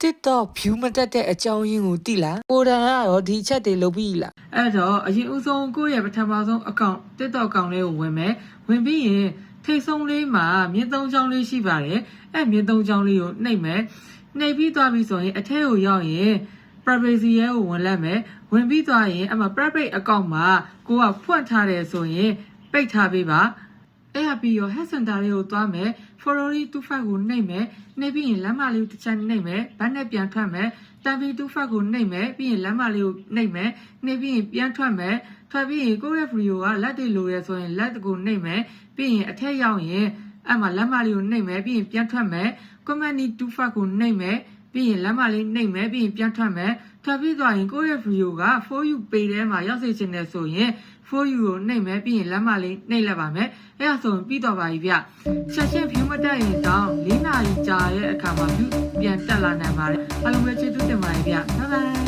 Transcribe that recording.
TikTok view မတက်တဲ့အကြောင်းရင်းကိုသိလားကိုတန်ကတော့ဒီချက်တွေလုပ်ပြီးလားအဲ့တော့အရင်ဦးဆုံးကိုယ့်ရဲ့ပထမဆုံးအကောင့် TikTok အကောင့်လေးကိုဝင်မယ်ဝင်ပြီးရင်ထိတ်ဆုံးလေးမှာမြင့်သုံးချောင်းလေးရှိပါတယ်အဲ့မြင့်သုံးချောင်းလေးကိုနှိပ်မယ်နှိပ်ပြီးသွားပြီဆိုရင်အထက်ကိုရောက်ရင် privacy ရဲ့ကိုဝင်လိုက်မယ်ဝင်ပြီးသွားရင်အမှ private account မှာကိုကဖွင့်ထားတယ်ဆိုရင်ပိတ်ထားပေးပါအဲ့ဟာပြီးရော head center လေးကိုသွားမယ် Ferrari 25ကိုနှိပ်မယ်နှိပ်ပြီးရင်လမ်းမလေးကိုတစ်ချက်နှိပ်မယ်ဘတ်နဲ့ပြန်ထွက်မယ်တန်ဗီ25ကိုနှိပ်မယ်ပြီးရင်လမ်းမလေးကိုနှိပ်မယ်နှိပ်ပြီးရင်ပြန်ထွက်မယ်ထွက်ပြီးရင်ကိုယ့်ရဲ့ video ကလက်တွေလိုရဲဆိုရင်လက်ကိုနှိပ်မယ်ပြီးရင်အထက်ရောက်ရင်အဲ့မှာလမ်းမလေးကိုနှိပ်မယ်ပြီးရင်ပြန်ထွက်မယ် comment 25ကိုနှိပ်မယ်ပြီးရင်လမ်းမလေးနှိပ်မယ်ပြီးရင်ပြန်ထွက်မယ်ထွက်ပြီးသွားရင်ကိုယ့်ရဲ့ video က 4U page ထဲမှာရောက်စေချင်တယ်ဆိုရင် 4U ကိုနှိပ်မယ်ပြီးရင်လမ်းမလေးနှိပ်လိုက်ပါမယ်အဲ့ဒါဆိုရင်ပြီးတော့ပါပြီဗျဆက်ရှင် view မတက်ရင်တောင်း4နာရီကြာရဲ့အခါမှာ view ပြန်တက်လာနိုင်ပါတယ်အားလုံးပဲကျေးဇူးတင်ပါတယ်ဗျ bye bye